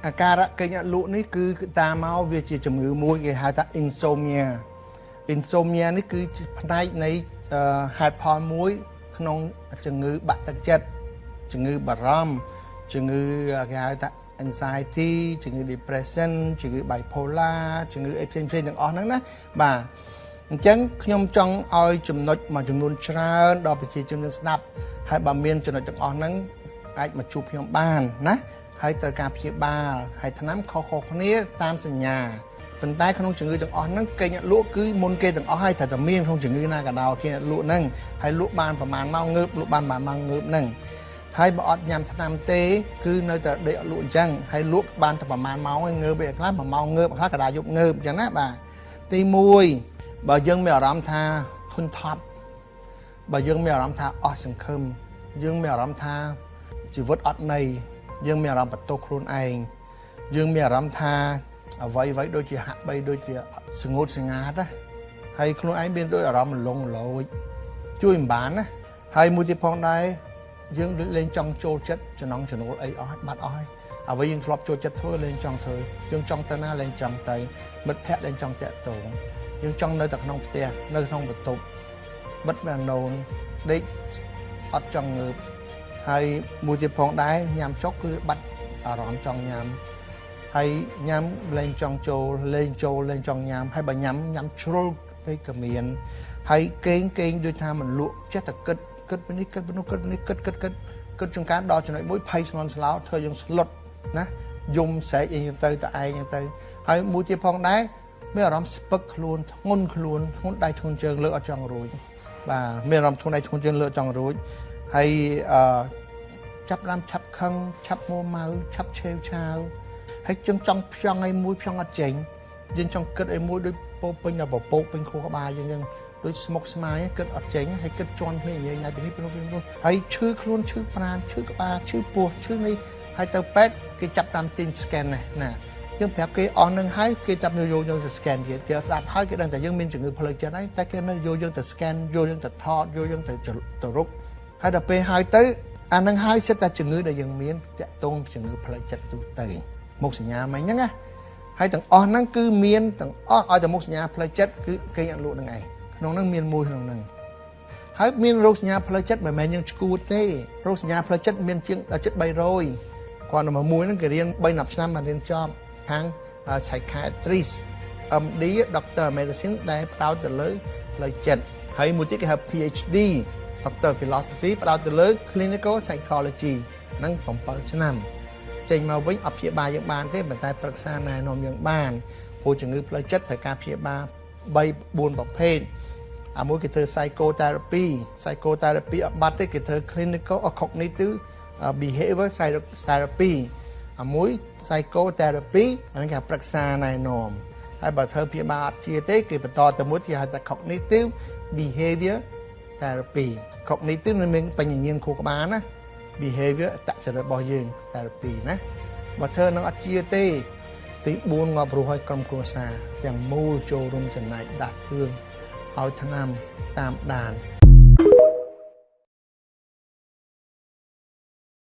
អាការៈគេញលក់នេះគឺតាមមកវាជាជំងឺមួយគេហៅថា insomnia នេះគឺជាផ្នែកនៃហេតុផលមួយក្នុងជំងឺបាក់ទឹកចិត្តជំងឺបារម្ភជំងឺគេហៅថា anxiety ជំងឺ depression ជំងឺ bipolar ជំងឺអីផ្សេងៗទាំងអស់ហ្នឹងណាបាទអញ្ចឹងខ្ញុំចង់ឲ្យចំណុចមួយចំនួនច្រើនដល់ប្រជាជនស្ដាប់ហើយបើមានចំណុចទាំងអស់ហ្នឹងអាចមកជួបខ្ញុំបានណាហើយត្រូវការព្យាបាលហើយថ្នាំខុសៗគ្នាតាមសញ្ញាប៉ុន្តែក្នុងជំងឺទាំងអស់ហ្នឹងគេអ្នកលក់គឺមុនគេទាំងអស់ហើយត្រូវតែមានក្នុងជំងឺណាក៏ដោយគេលក់ហ្នឹងហើយលក់បានប្រហែលម៉ោងងើបលក់បានប្រហែលម៉ោងងើបហ្នឹងហើយបើអត់ញ៉ាំថ្នាំទេគឺនៅតែដេកអត់លក់អញ្ចឹងហើយលក់បានតែប្រហែលម៉ោងឯងងើបឯខ្លះ1ម៉ោងងើបខ្លះកដាយប់ងើបអញ្ចឹងណាបាទទី1បើយើងមានអារម្មណ៍ថាធុញថប់បើយើងមានអារម្មណ៍ថាអស់សង្ឃឹមយើងមានអារម្មណ៍ថាជីវិតអត់ន័យយើងមានអារម្មណ៍បន្ទោសខ្លួនឯងយើងមានអារម្មណ៍ថាអ្វីៗដូចជាហាក់បីដូចជាស្ងួតស្ងាត់ណាហើយខ្លួនឯងមានដូចអារម្មណ៍លងលោចជួយមិនបានណាហើយមួយទៀតផងដែរយើងលេងចង់ចូលចិត្តចំណង់ចំណូលអីអស់បាត់អស់ហើយអ្វីយើងធ្លាប់ចូលចិត្តធ្វើលេងចង់ធ្វើយើងចង់ទៅណាលេងចង់ទៅមិត្តភ័ក្តិលេងចង់តាក់ទងយើងចង់នៅតែក្នុងផ្ទះនៅក្នុងបន្ទប់បិទបានណូនដេកអត់ចង់ងើបហើយមួយទៀតផងដែរញ៉ាំចុកគឺបាត់អារម្មណ៍ចង់ញ៉ាំហើយញ៉ាំលេងចង់ចូលលេងចង់ញ៉ាំហើយបើញ៉ាំជ្រុលពេកក៏មានហើយកេងដូចថាមិនលក់ចេះតែគិតពីនេះគិតពីនោះគិតពីនេះគិតចង្ការដល់ចំណុចមួយភ័យស្លន់ស្លោធ្វើយើងស្លុតណាយំស្រែកអីទៅតែឯងចឹងទៅហើយមួយទៀតផងដែរមានអារម្មណ៍ស្ពឹកខ្លួនធ្ងន់ដៃធ្ងន់ជើងលើកអត់ចង់រួចបាទមានអារម្មណ៍ធ្ងន់ដៃធ្ងន់ជើងលើកចង់រួចហើយចាប់ដើមឆាប់ខឹងឆាប់មួម៉ៅឆាប់ឆេវឆាវហើយចង់ផ្ចង់អីមួយផ្ចង់អត់ចេញយើងចង់គិតអីមួយដូចពោពេញដល់ពពកពេញខួរក្បាលយើងចឹងដូចស្មុកស្មាយគិតអត់ចេញហើយគិតជន់គ្នាញ៉ៃពីនេះពីនោះហើយឈឺខ្លួនឈឺប្រាណឈឺក្បាលឈឺពោះឈឺនេះហើយទៅពេទ្យគេចាប់តាមទិញ scan ណាយើងប្រាប់គេអស់នឹងហើយគេចាប់យកយើងទៅ scan ទៀតគេស្ដាប់ហើយគេដឹងតែយើងមានជំងឺផ្លូវចិត្តហើយតែគេនៅយកយើងទៅ scan យកយើងទៅថតយកយើងទៅរុកហើយដល់ពេលហើយទៅអានឹងហើយសិតតែជំងឺដែលយើងមានតាក់ទងជំងឺផ្លូវចិត្តទូទៅមុខសញ្ញាមិញហ្នឹងណាហើយទាំងអស់ហ្នឹងគឺមានទាំងអស់ឲ្យតែមុខសញ្ញាផ្លូវចិត្តគឺគេអត់លក់នឹងឯងក្នុងហ្នឹងមានមួយក្នុងហ្នឹងហើយមានរោគសញ្ញាផ្លូវចិត្តមិនមែនយើងឈួតទេរោគសញ្ញាផ្លូវចិត្តមានជាងជិត300គាត់នៅមួយហ្នឹងគេរៀន3-10ឆ្នាំបានរៀនចប់ខាង psychiatrist MD Doctor Medicine ដែលផ្ដោតទៅលើផ្លូវចិត្តហើយមួយទៀតគេហៅ PhD Doctor Philosophy ផ្ដោតទៅលើ Clinical Psychology ហ្នឹង7ឆ្នាំចេញមកវិញអត់ព្យាបាលយើងបានទេប៉ុន្តែប្រឹក្សាណែនាំយើងបានព្រោះជំងឺផ្លូវចិត្តត្រូវការព្យាបាល3-4ប្រភេទអាមួយគេធ្វើ psychotherapy អត់បាត់ទេគេធ្វើ clinical or cognitive behavior therapy អាមួយ psychotherapy អានេះគេប្រឹក្សាណែនាំហើយបើធ្វើព្យាបាលអត់ជាទេគេបន្តទៅមួយគេហៅថា cognitive behavior therapy cognitive នឹងមានបញ្ញាញាណខួរក្បាលណា behavior អត្តចរិតរបស់យើង therapy ណាបើធ្វើនឹងអត់ជាទេទី4ងាប់រស់ឲ្យក្រុមគ្រួសារទាំងមូលចូលរួមចំណែកដាក់គ្រឿងឲ្យថ្នាំតាមដាន